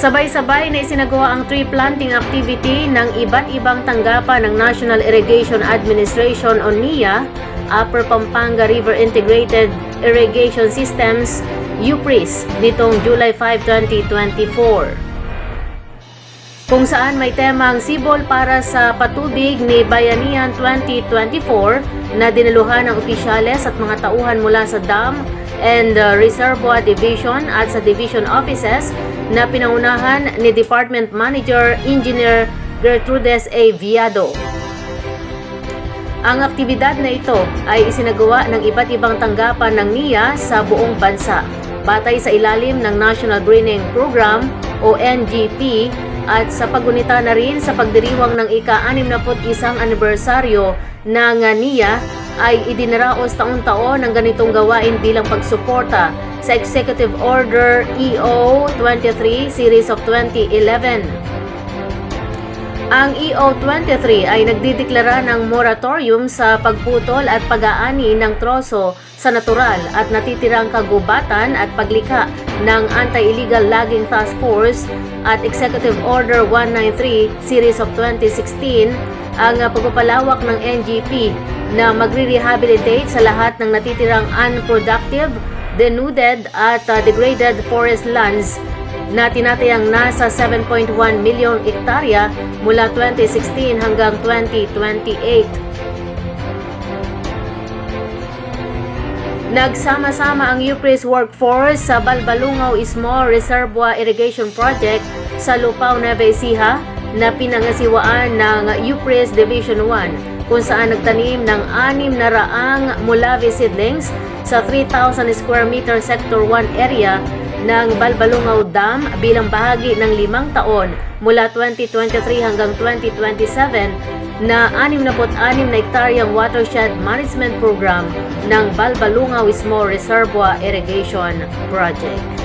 Sabay-sabay na isinagawa ang tree planting activity ng iba't ibang tanggapan ng National Irrigation Administration o NIA, Upper Pampanga River Integrated Irrigation Systems, UPRIS, nitong July 5, 2024. Kung saan may temang Sibol para sa Patubig ni Bayanihan 2024 na dinaluhan ng opisyales at mga tauhan mula sa Dam and Reservoir Division at sa Division Offices na pinangunahan ni Department Manager Engineer Gertrudes A. Viado. Ang aktibidad na ito ay isinagawa ng iba't ibang tanggapan ng NIA sa buong bansa, batay sa ilalim ng National Greening Program o NGP at sa paggunita na rin sa pagdiriwang ng ika-61 anibersaryo ng NIA ay idinaraos taon-taon ng ganitong gawain bilang pagsuporta sa Executive Order EO 23 Series of 2011. Ang EO 23 ay nagdideklara ng moratorium sa pagputol at pag-aani ng troso sa natural at natitirang kagubatan at paglikha ng Anti-Illegal Logging Task Force at Executive Order 193 Series of 2016 ang pagpapalawak ng NGP na magre-rehabilitate sa lahat ng natitirang unproductive, denuded at degraded forest lands na tinatayang nasa 7.1 milyong ektarya mula 2016 hanggang 2028. Nagsama-sama ang UPRIS workforce sa Balbalungaw Small Reservoir Irrigation Project sa Lupao, Nueva Ecija na pinangasiwaan ng UPRIS Division 1 kung saan nagtanim ng 600 Mulave seedlings sa 3,000 square meter Sector 1 area ng Balbalungaw Dam bilang bahagi ng 5 taon mula 2023 hanggang 2027 na 66 na hektaryang watershed management program ng Balbalungaw Small Reservoir Irrigation Project.